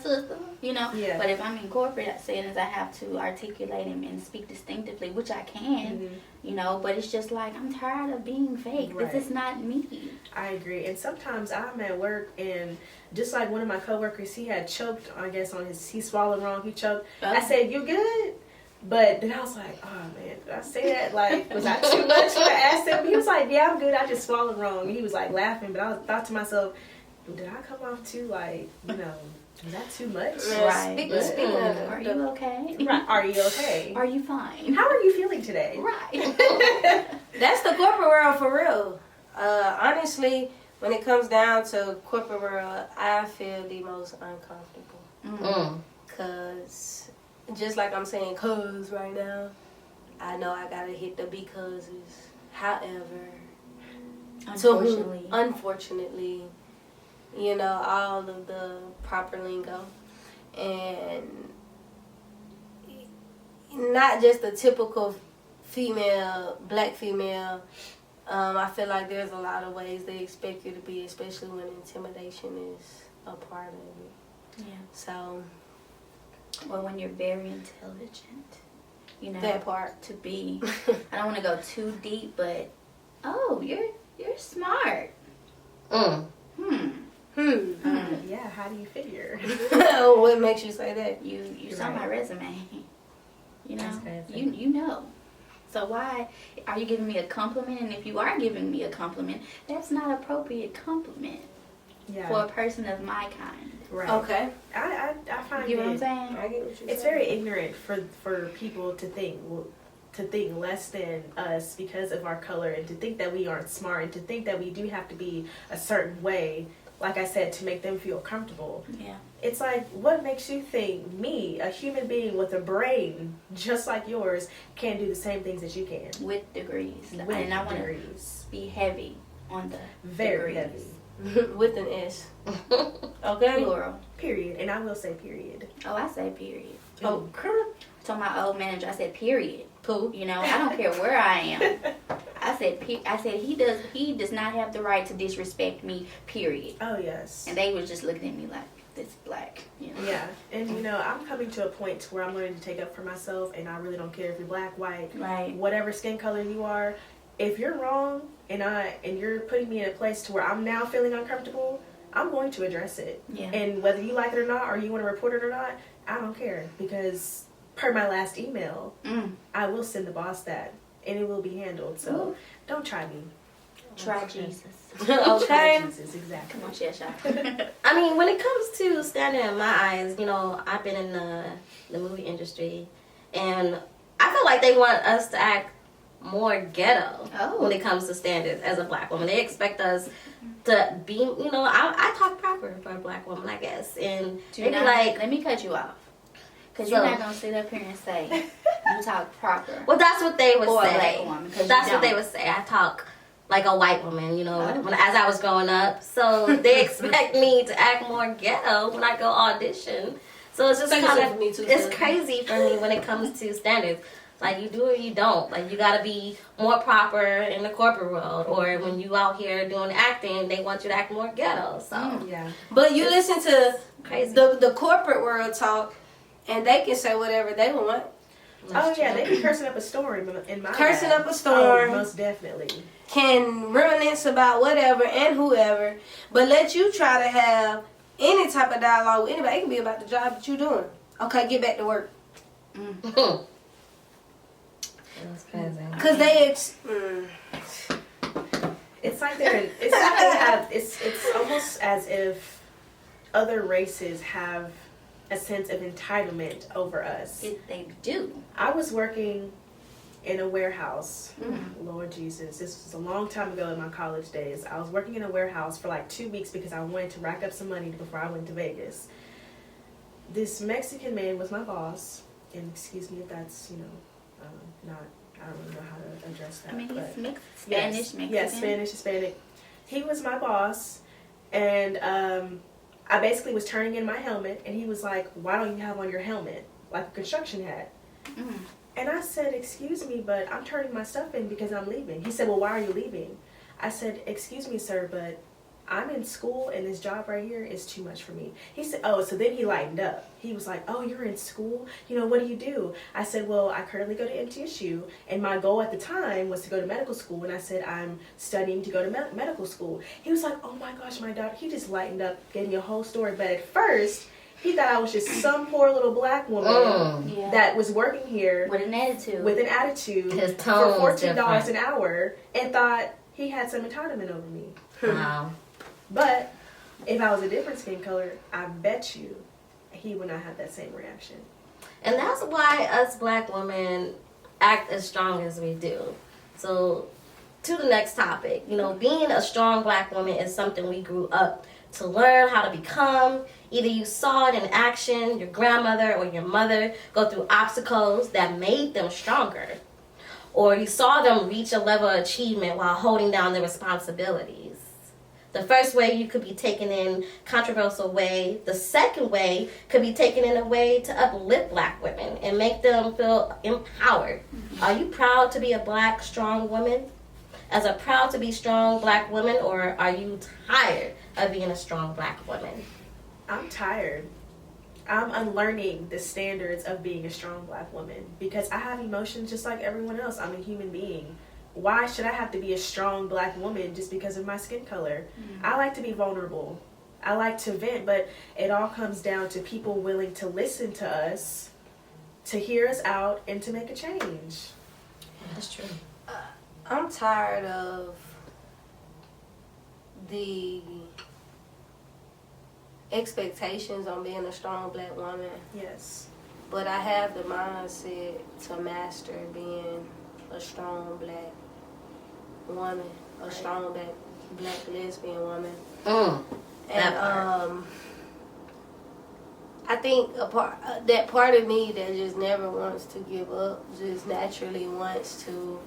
sister, you know. Yeah. But if I'm in corporate settings, I have to articulate and speak distinctively, which I can, you know. But it's just like, I'm tired of being fake. Right. This is not me. I agree. And sometimes I'm at work, and just like one of my coworkers, he had choked, I guess, he swallowed wrong, he choked. I said, "You good?" But then I was like, oh man, did I say that? Like, was that too much? I asked him. He was like, yeah, I'm good. I just swallowed wrong. He was like laughing, but I thought to myself, did I come off too, like, was that too much? Right. Speaking of, are you okay? Right. Are you okay? Are you fine? How are you feeling today? Right. that's the corporate world for real. Honestly, when it comes down to corporate world, I feel the most uncomfortable. Because just like I'm saying cuz right now, I know I gotta hit the becauses. However, unfortunately, all of the proper lingo and not just the typical black female. I feel like there's a lot of ways they expect you to be, especially when intimidation is a part of it. Yeah. So. Well, when you're very intelligent, that part to be. I don't want to go too deep, but you're smart. Yeah. How do you figure? What makes you say that? You saw my resume. That's crazy. You know. So why are you giving me a compliment? And if you are giving me a compliment, that's not appropriate compliment for a person of my kind. Right. Okay. I find You know what I'm saying? I get what you're it's saying. very ignorant for people to think less than us because of our color, and to think that we aren't smart, and to think that we do have to be a certain way, like I said, to make them feel comfortable. Yeah. It's like, what makes you think me, a human being with a brain just like yours, can do the same things that you can? With degrees. With and I want to degrees. be heavy on the Very degrees. heavy. With an S. Okay. Plural. Period. And I will say period. Oh, I say period. Oh, To my old manager, I said period. Pooh. I don't care where I am. I said he does not have the right to disrespect me, period. Oh, yes. And they was just looking at me like, this black, Yeah. And, I'm coming to a point where I'm learning to take up for myself, and I really don't care if you're black, white, Right. whatever skin color you are. If you're wrong and you're putting me in a place to where I'm now feeling uncomfortable, I'm going to address it. Yeah. And whether you like it or not, or you want to report it or not, I don't care, because per my last email, I will send the boss that, and it will be handled. So don't try me. Try Jesus. Okay. Try Jesus, exactly. Come on, shot. I mean, when it comes to standing in my eyes, I've been in the movie industry, and I feel like they want us to act more ghetto when it comes to standards as a black woman. They expect us to be, I talk proper for a black woman, I guess. And let me cut you off. Because you're not going to sit up here and say you talk proper. Well, that's what they would for say. A black woman, that's what they would say. I talk like a white woman, as I was growing up. So they expect me to act more ghetto when I go audition. So it's just kind of, it's crazy for me when it comes to standards. Like, you do or you don't. Like, you got to be more proper in the corporate world. Or when you out here doing acting, they want you to act more ghetto. So, yeah. But you listen to crazy. the corporate world talk, and they can say whatever they want. Oh, yeah, they be cursing up a storm in my Cursing life. up a storm. Oh, most definitely. Can reminisce about whatever and whoever, but let you try to have any type of dialogue with anybody. It can be about the job that you're doing. Okay, get back to work. That's crazy. Because they It's like it's almost as if other races have a sense of entitlement over us. They do. I was working in a warehouse. Lord Jesus, this was a long time ago in my college days. I was working in a warehouse for like 2 weeks because I wanted to rack up some money before I went to Vegas. This Mexican man was my boss, and excuse me if that's, not, I don't really know how to address that. I mean, he's mixed, yes, Spanish, Mexican. Yes, Spanish, Hispanic. He was my boss, and I basically was turning in my helmet, and he was like, "Why don't you have on your helmet, like a construction hat?" And I said, "Excuse me, but I'm turning my stuff in because I'm leaving." He said, "Well, why are you leaving?" I said, "Excuse me, sir, but I'm in school and this job right here is too much for me." He said, "Oh," so then he lightened up. He was like, "Oh, you're in school? What do you do?" I said, "Well, I currently go to MTSU, and my goal at the time was to go to medical school." And I said, "I'm studying to go to medical school." He was like, "Oh my gosh, my daughter." He just lightened up, gave me a whole story. But at first, he thought I was just some poor little black woman that was working here with an attitude. His tone for $14 an hour, and thought he had some entitlement over me. Wow. But if I was a different skin color, I bet you he would not have that same reaction. And that's why us black women act as strong as we do. So, to the next topic. Being a strong black woman is something we grew up to learn how to become. Either you saw it in action, your grandmother or your mother go through obstacles that made them stronger, or you saw them reach a level of achievement while holding down their responsibilities. The first way you could be taken in controversial way. The second way could be taken in a way to uplift black women and make them feel empowered. Are you proud to be a black, strong woman? As a proud to be strong black woman, or are you tired of being a strong black woman? I'm tired. I'm unlearning the standards of being a strong black woman because I have emotions just like everyone else. I'm a human being. Why should I have to be a strong black woman just because of my skin color? I like to be vulnerable. I like to vent, but it all comes down to people willing to listen to us, to hear us out, and to make a change. That's true. I'm tired of the expectations on being a strong black woman. Yes. But I have the mindset to master being a strong black woman, a strong black lesbian woman. And I think that part of me that just never wants to give up, just naturally wants to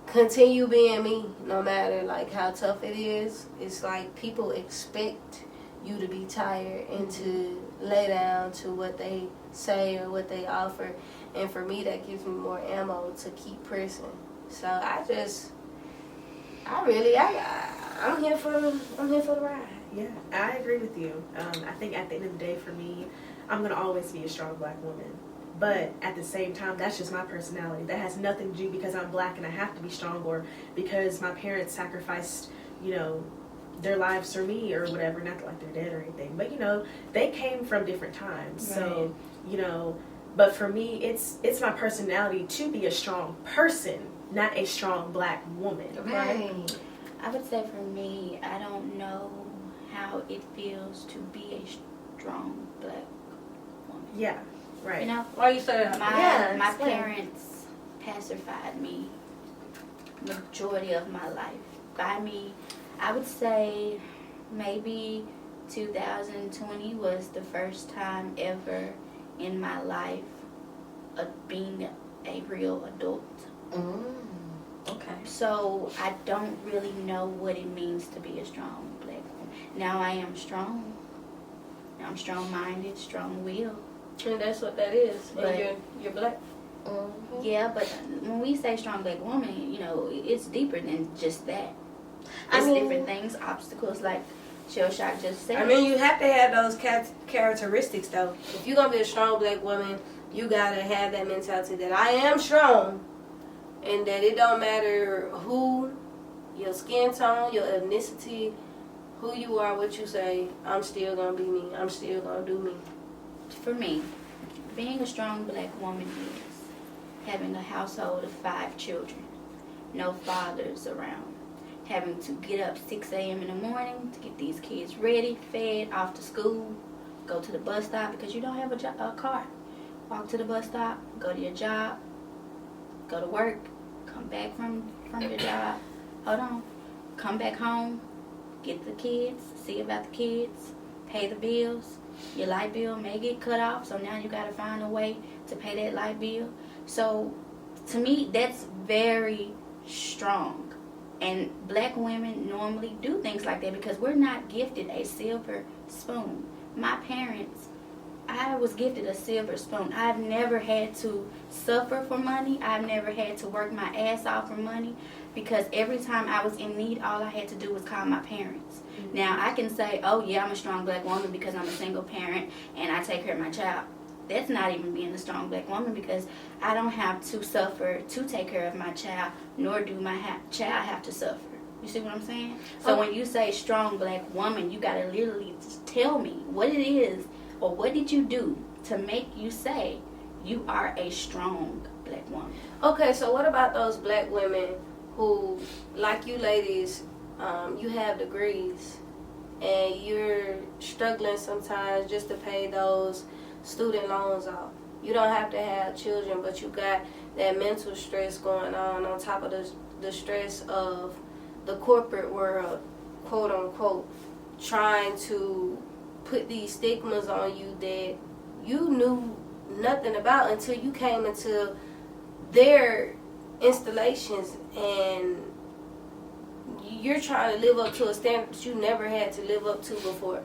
continue being me, no matter how tough it is. It's like people expect you to be tired and to lay down to what they say or what they offer, and for me that gives me more ammo to keep pressing. So I'm here for the ride. Yeah, I agree with you. I think at the end of the day, for me, I'm gonna always be a strong black woman. But at the same time, that's just my personality. That has nothing to do because I'm black and I have to be strong, or because my parents sacrificed, their lives for me or whatever. Not like they're dead or anything, but they came from different times. Right. So, but for me, it's my personality to be a strong person, not a strong black woman. Right. I would say for me, I don't know how it feels to be a strong black woman. Yeah. Right. Why you say that? My parents pacified me majority of my life. By me, I would say maybe 2020 was the first time ever in my life being a real adult. Okay. So I don't really know what it means to be a strong black woman. Now I am strong. I'm strong-minded, strong-willed. And that's what that is. But and you're black. Yeah, but when we say strong black woman, it's deeper than just that. It's different things, obstacles, like Shell Shock just said. You have to have those characteristics, though. If you're going to be a strong black woman, you got to have that mentality that I am strong, and that it don't matter who, your skin tone, your ethnicity, who you are, what you say, I'm still going to be me. I'm still going to do me. For me, being a strong black woman is having a household of 5 children, no fathers around, having to get up 6 a.m. in the morning to get these kids ready, fed, off to school, go to the bus stop because you don't have a car. Walk to the bus stop, go to your job, go to work, come back from your job, come back home, get the kids, see about the kids, pay the bills. Your light bill may get cut off, so now you got to find a way to pay that light bill. So to me, that's very strong. And black women normally do things like that because we're not gifted a silver spoon. My parents, I was gifted a silver spoon. I've never had to suffer for money. I've never had to work my ass off for money because every time I was in need, all I had to do was call my parents. Mm-hmm. Now, I can say, oh, yeah, I'm a strong black woman because I'm a single parent and I take care of my child. That's not even being a strong black woman because I don't have to suffer to take care of my child, nor do my child have to suffer. You see what I'm saying? So when you say strong black woman, you got to literally tell me what it is or what did you do to make you say you are a strong black woman. Okay, so what about those black women who, like you ladies, you have degrees and you're struggling sometimes just to pay those student loans off. You don't have to have children, but you got that mental stress going on top of the stress of the corporate world, quote unquote, trying to put these stigmas on you that you knew nothing about until you came into their installations and you're trying to live up to a standard that you never had to live up to before.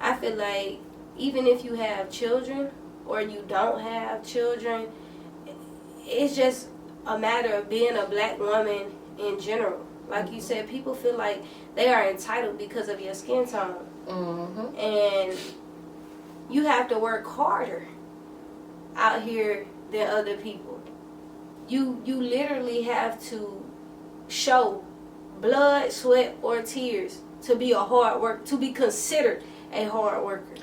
I feel like even if you have children or you don't have children, it's just a matter of being a black woman in general. Like you said, people feel like they are entitled because of your skin tone. Mm-hmm. And you have to work harder out here than other people. You literally have to show blood, sweat, or tears to be to be considered a hard worker.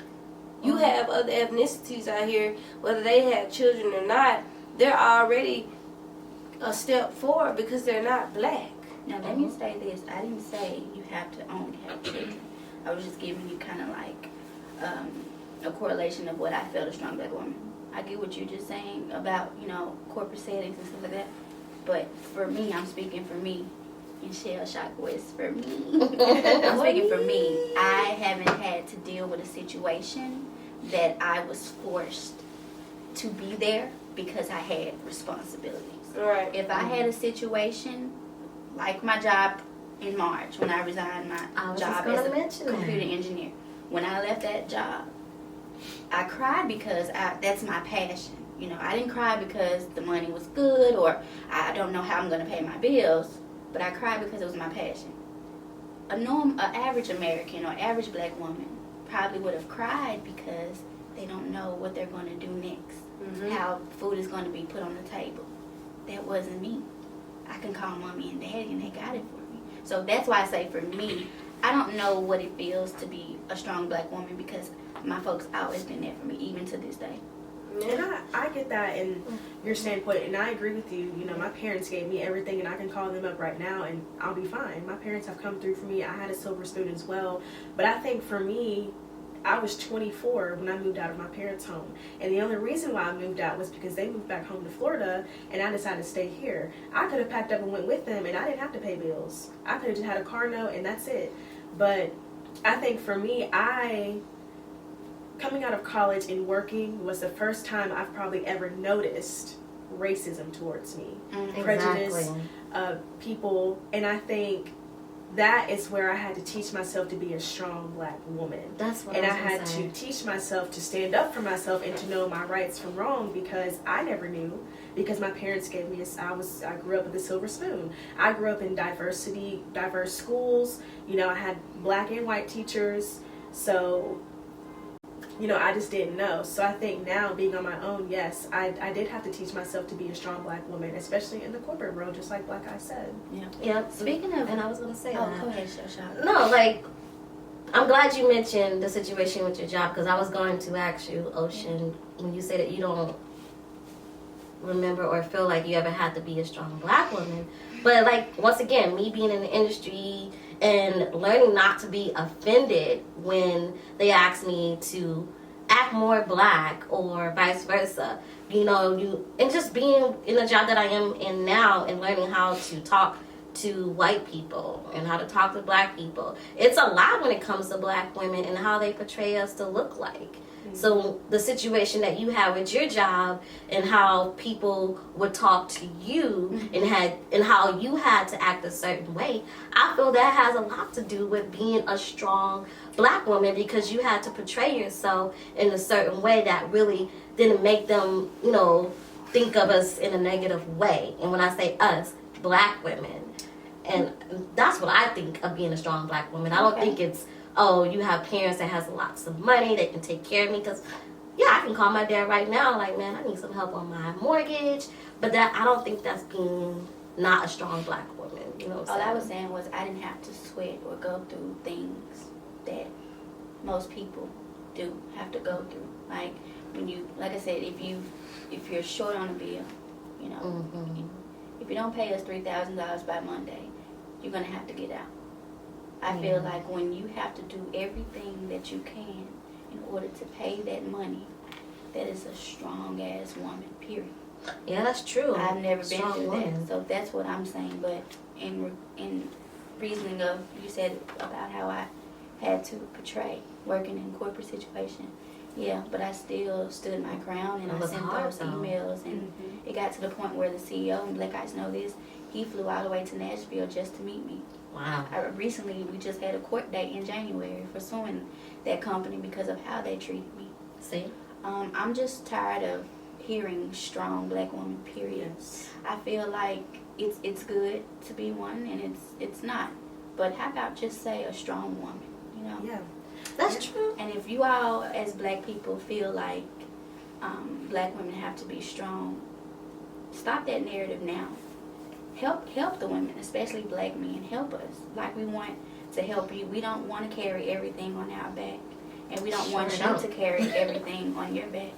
You have other ethnicities out here, whether they have children or not, they're already a step forward because they're not black. Now let me say this. I didn't say you have to only have children. I was just giving you kind of like a correlation of what I felt a strong black woman. I get what you're just saying about, corporate settings and stuff like that. But for me, I'm speaking for me. In shell shock voice for me. I'm speaking for me. I haven't had to deal with a situation that I was forced to be there because I had responsibilities. Right. If I had a situation like my job in March when I resigned my job as a computer engineer, when I left that job, I cried because that's my passion. I didn't cry because the money was good or I don't know how I'm going to pay my bills. But I cried because it was my passion. An average American or average black woman probably would have cried because they don't know what they're going to do next. Mm-hmm. How food is going to be put on the table. That wasn't me. I can call mommy and daddy and they got it for me. So that's why I say for me, I don't know what it feels to be a strong black woman because my folks always been there for me, even to this day. And I get that in your standpoint, and I agree with you. My parents gave me everything, and I can call them up right now, and I'll be fine. My parents have come through for me. I had a silver spoon as well. But I think for me, I was 24 when I moved out of my parents' home. And the only reason why I moved out was because they moved back home to Florida, and I decided to stay here. I could have packed up and went with them, and I didn't have to pay bills. I could have just had a car note, and that's it. But I think for me, coming out of college and working was the first time I've probably ever noticed racism towards me. Mm-hmm. Prejudice of people. And I think that is where I had to teach myself to be a strong black woman. That's what I had to teach myself to stand up for myself and to know my rights from wrong because I never knew. Because my parents gave me I grew up with a silver spoon. I grew up in diverse schools. I had black and white teachers. So I just didn't know. So I think now, being on my own, yes, I did have to teach myself to be a strong black woman, especially in the corporate world, just like Black Eye said. Yeah. Speaking of... And I was going to say go ahead, Shasha. No, I'm glad you mentioned the situation with your job, because I was going to ask you, Ocean, when you say that you don't remember or feel like you ever had to be a strong black woman. But like, once again, me being in the industry and learning not to be offended when they ask me to act more black or vice versa, and just being in the job that I am in now and learning how to talk to white people and how to talk to black people. It's a lot when it comes to black women and how they portray us to look like. So the situation that you had with your job and how people would talk to you and how you had to act a certain way, I feel that has a lot to do with being a strong black woman, because you had to portray yourself in a certain way that really didn't make them, think of us in a negative way. And when I say us, black women. And that's what I think of being a strong black woman. I don't think it's, you have parents that has lots of money, they can take care of me. Because, I can call my dad right now, like, man, I need some help on my mortgage. But I don't think that's being not a strong black woman. You know what I'm saying? All I was saying was I didn't have to sweat or go through things that most people do have to go through. Like, like I said, if you're short on a bill, if you don't pay us $3,000 by Monday, you're going to have to get out. I feel like when you have to do everything that you can in order to pay that money, that is a strong-ass woman, period. Yeah, that's true. I've never been Strong through woman. that, so that's what I'm saying. But in reasoning of, you said about how I had to portray working in corporate situation, but I still stood my ground, and I sent those emails, and it got to the point where the CEO, and Black Eyes know this, he flew all the way to Nashville just to meet me. Wow. We just had a court date in January for suing that company because of how they treated me. See? I'm just tired of hearing strong black woman, period. Yes. I feel like it's good to be one, and it's not. But how about just say a strong woman, Yeah. That's true. And if you all as black people feel like black women have to be strong, stop that narrative now. Help the women, especially black men. Help us. Like, we want to help you. We don't want to carry everything on our back. And we don't want you to carry everything on your back.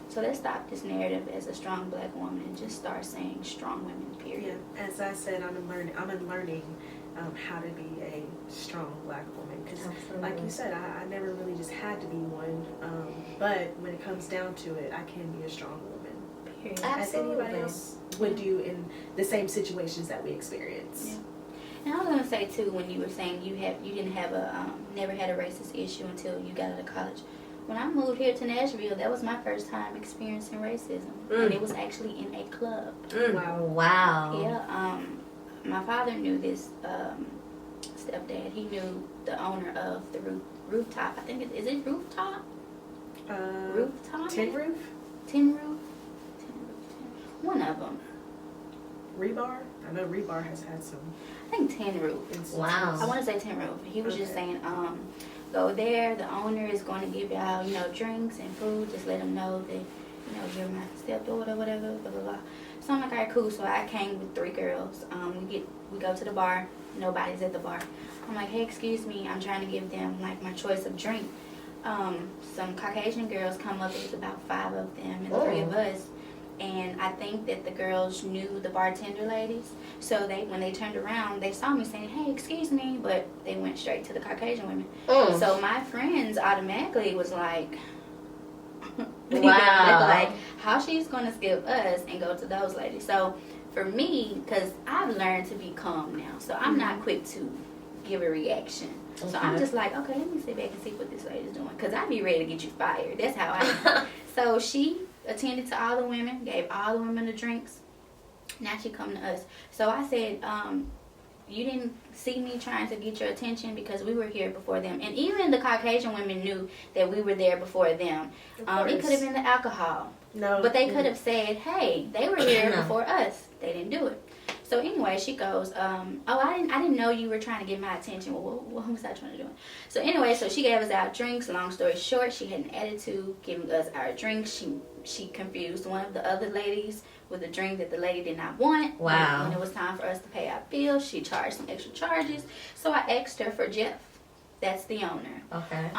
So let's stop this narrative as a strong black woman and just start saying strong women, period. Yeah, as I said, I'm learning how to be a strong black woman. Because, like you said, I never really just had to be one. But when it comes down to it, I can be a strong woman. Period. As anybody else would do in the same situations that we experience. Yeah. And I was gonna say too, when you were saying you didn't have never had a racist issue until you got out of college. When I moved here to Nashville, that was my first time experiencing racism, and it was actually in a club. Wow. Yeah. My father knew this stepdad. He knew the owner of the rooftop. I think is it rooftop? Rooftop. Tin Roof. One of them. Rebar? I know Rebar has had some. I think Tin Roof. Wow. I want to say Tin Roof. He was just saying, go there. The owner is going to give y'all, drinks and food. Just let them know that, you're my stepdaughter or whatever, blah, blah, blah. So I'm like, all right, cool. So I came with 3 girls. We go to the bar. Nobody's at the bar. I'm like, hey, excuse me. I'm trying to give them, like, my choice of drink. Some Caucasian girls come up. It was about 5 of them and 3 of us. And I think that the girls knew the bartender ladies. So when they turned around, they saw me saying, hey, excuse me. But they went straight to the Caucasian women. So my friends automatically was like, wow. Like, how she's going to skip us and go to those ladies. So for me, because I've learned to be calm now. So I'm not quick to give a reaction. Okay. So I'm just like, okay, let me sit back and see what this lady's doing. Because I'd be ready to get you fired. That's how I am. So she attended to all the women, gave all the women the drinks. Now she come to us. So I said, you didn't see me trying to get your attention because we were here before them. And even the Caucasian women knew that we were there before them. It could have been the alcohol. No. But they could have said, hey, they were here before us. They didn't do it. So anyway, she goes, I didn't know you were trying to get my attention. Well, what was I trying to do? So anyway, so she gave us our drinks. Long story short, she had an attitude giving us our drinks. She confused one of the other ladies with a drink that the lady did not want. Wow. When it was time for us to pay our bills, she charged some extra charges. So I asked her for Jeff. That's the owner. Okay.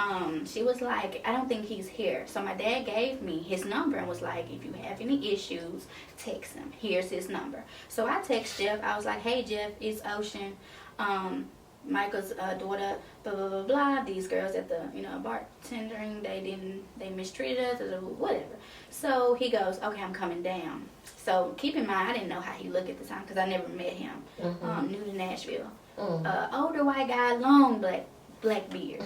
She was like, I don't think he's here. So my dad gave me his number and was like, if you have any issues, text him. Here's his number. So I text Jeff. I was like, hey, Jeff, it's Ocean. Michael's daughter, blah, blah, blah, blah. These girls at the, bartendering, they mistreated us, or whatever. So he goes, okay, I'm coming down. So keep in mind, I didn't know how he looked at the time because I never met him. New to Nashville. Older white guy, long black beard.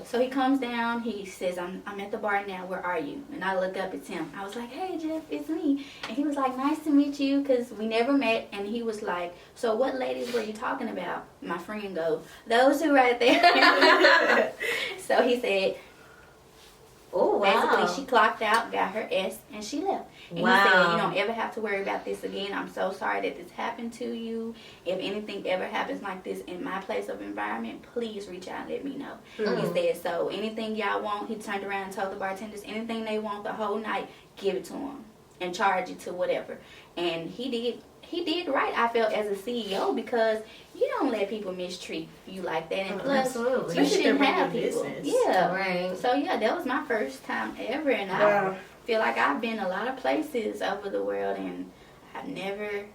So he comes down, he says, I'm at the bar now, where are you? And I look up, it's him. I was like, hey Jeff, it's me. And he was like, nice to meet you, because we never met. And he was like, so what ladies were you talking about? My friend goes, those two right there. So he said, oh, wow. basically she clocked out, got her S, and she left. And he said, you don't ever have to worry about this again. I'm so sorry that this happened to you. If anything ever happens like this in my place of environment, please reach out and let me know. He said, so anything y'all want, he turned around and told the bartenders, anything they want the whole night, give it to them and charge it to whatever. And he did right, I felt, as a CEO, because you don't let people mistreat you like that. And plus, absolutely. you shouldn't have people. Business. Yeah. Right. So, yeah, that was my first time ever. And Wow. I feel like I've been a lot of places over the world, and I've never,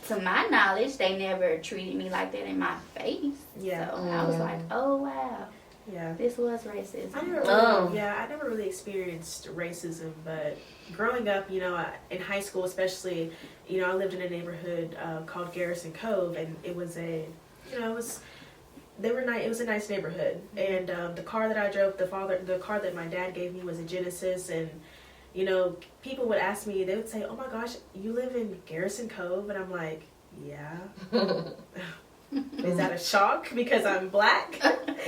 to my knowledge, they never treated me like that in my face. Yeah. So I was like, oh, wow. Yeah. This was racism. I never really experienced racism, but growing up, in high school especially, I lived in a neighborhood called Garrison Cove, and it was a nice neighborhood. And the car that I drove, the car that my dad gave me was a Genesis, and people would ask me, they would say, oh my gosh, you live in Garrison Cove? And I'm like, yeah. Is that a shock because I'm black?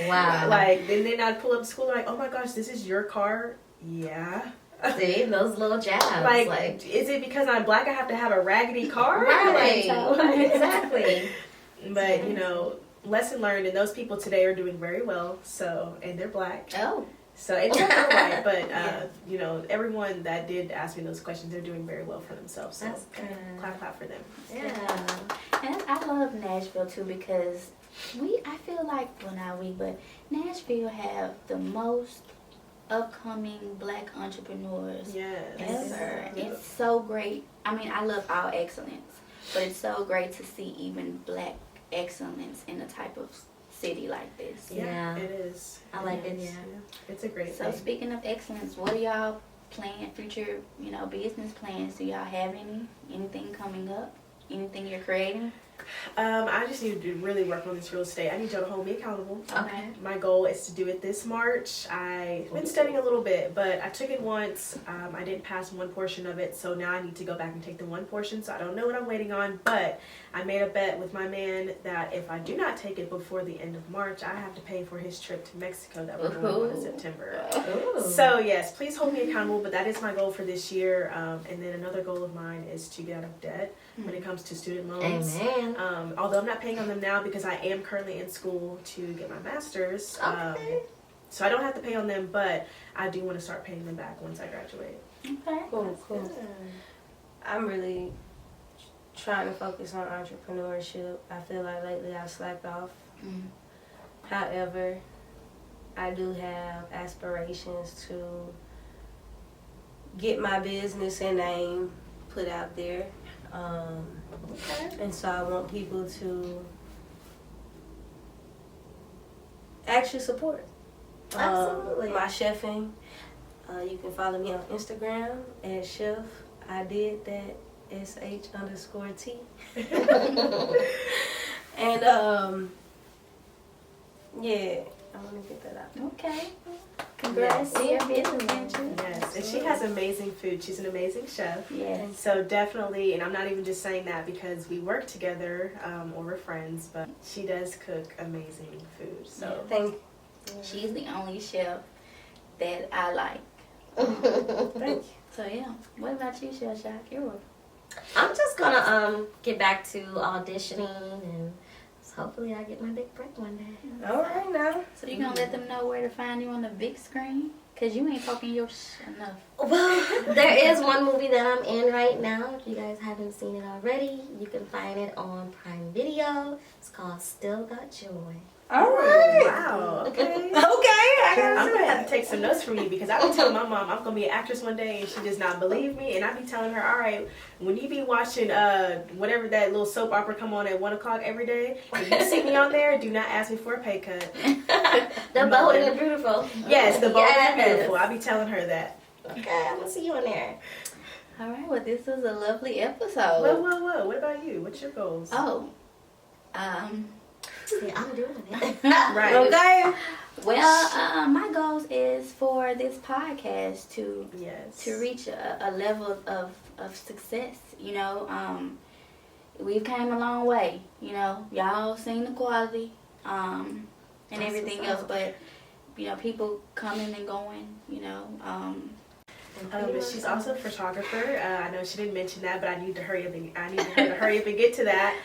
Wow. Then I'd pull up to school like, oh my gosh, this is your car? Yeah. See, those little jabs. Is it because I'm black I have to have a raggedy car? Right. Exactly. But, lesson learned, and those people today are doing very well, and they're black. Oh. So, and they're not white, but, everyone that did ask me those questions, they're doing very well for themselves. So, that's good. Clap for them. Yeah. And I love Nashville too, because I feel like, but Nashville have the most upcoming black entrepreneurs ever. Yep. It's so great. I mean, I love all excellence, but it's so great to see even black excellence in a type of city like this. Yeah. It is. I like it. Yeah. It's a great So thing. speaking of excellence, what are y'all future, business plans? Do y'all have anything coming up? Anything you're creating? I just need to really work on this real estate. I need y'all to hold me accountable. Okay. My goal is to do it this March. I've been studying a little bit, but I took it once. I didn't pass one portion of it, so now I need to go back and take the one portion, so I don't know what I'm waiting on, but I made a bet with my man that if I do not take it before the end of March, I have to pay for his trip to Mexico that we're going on in September. Ooh. So yes, please hold me accountable, but that is my goal for this year. And then another goal of mine is to get out of debt when it comes to student loans. Amen. Although I'm not paying on them now because I am currently in school to get my master's. Okay. So I don't have to pay on them, but I do want to start paying them back once I graduate. Okay. Cool. I'm really trying to focus on entrepreneurship. I feel like lately I slacked off. However, I do have aspirations to get my business and name put out there. And so I want people to actually support Absolutely. my chefing. You can follow me on Instagram at chef. I did that sh_T. And yeah, I want to get that out. Okay. Congrats to your business venture. Yes, and she has amazing food. She's an amazing chef. Yes. So definitely, and I'm not even just saying that because we work together or we're friends, but she does cook amazing food. So Thank you. She's the only chef that I like. Thank you. So yeah. What about you, Chef Jacques? You're welcome. I'm just gonna get back to auditioning, and hopefully I get my big break one day. All right now. So you gonna let them know where to find you on the big screen? Cause you ain't talking your enough. Well, there is one movie that I'm in right now. If you guys haven't seen it already, you can find it on Prime Video. It's called Still Got Joy. All right. Wow. Okay. I'm I'm gonna have to take some notes from you because I be telling my mom I'm gonna be an actress one day, and she does not believe me. And I be telling her, all right, when you be watching whatever that little soap opera come on at 1:00 every day, if you see me on there, do not ask me for a pay cut. The Bold and the Beautiful. Yes, the Bold and the Beautiful. I be telling her that. Okay, I'm gonna see you on there. All right. Well, this was a lovely episode. Whoa. What about you? What's your goals? Oh. See, I'm doing it. Right. Okay. Well, my goals is for this podcast to Yes. reach a level of success. You know, we've came a long way. You know, y'all seen the quality and That's everything what's else, up. but you know, people coming and going. You know, She's also a photographer. I know she didn't mention that, but I need her to hurry up and get to that.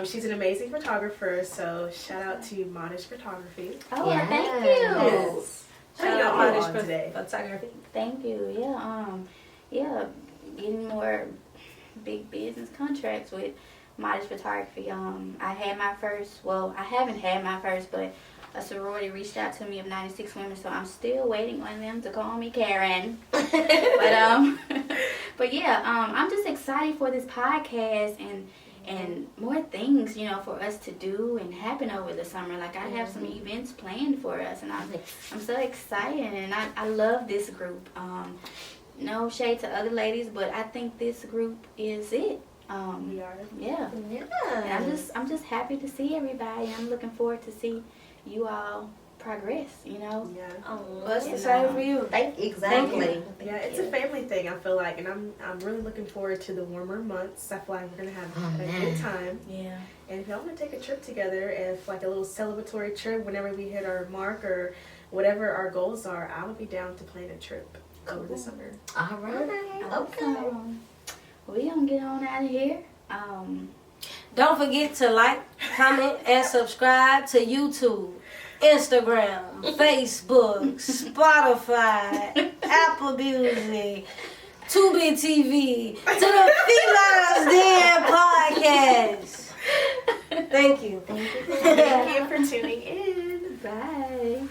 She's an amazing photographer, so shout out to Monish Photography. oh, Yes. thank you. Yes. Shout How out y'all Monish on today? Photography. Thank you. Yeah. Getting more big business contracts with Monish Photography. I had my first. Well, I haven't had my first, but a sorority reached out to me of 96 women, so I'm still waiting on them to call me Karen. But yeah, I'm just excited for this podcast and more things, you know, for us to do and happen over the summer. Like I have some events planned for us, and I'm so excited, and I love this group. No shade to other ladies, but I think this group is it. We are. Yeah. And I'm just happy to see everybody. I'm looking forward to see you all progress, you know. Yeah. What's the same for you? Exactly. Yeah, it's a family thing, I feel like, and I'm really looking forward to the warmer months. I feel like we're gonna have a good time. Yeah. And if y'all want to take a trip together, if like a little celebratory trip whenever we hit our mark or whatever our goals are, I would be down to plan a trip over the summer. All right. Okay. We gonna get on out of here. Don't forget to like, comment, and subscribe to YouTube, Instagram, Facebook, Spotify, Apple Music, Tubi TV, to the Felines Podcast. Thank you. Thank you for tuning in. Bye.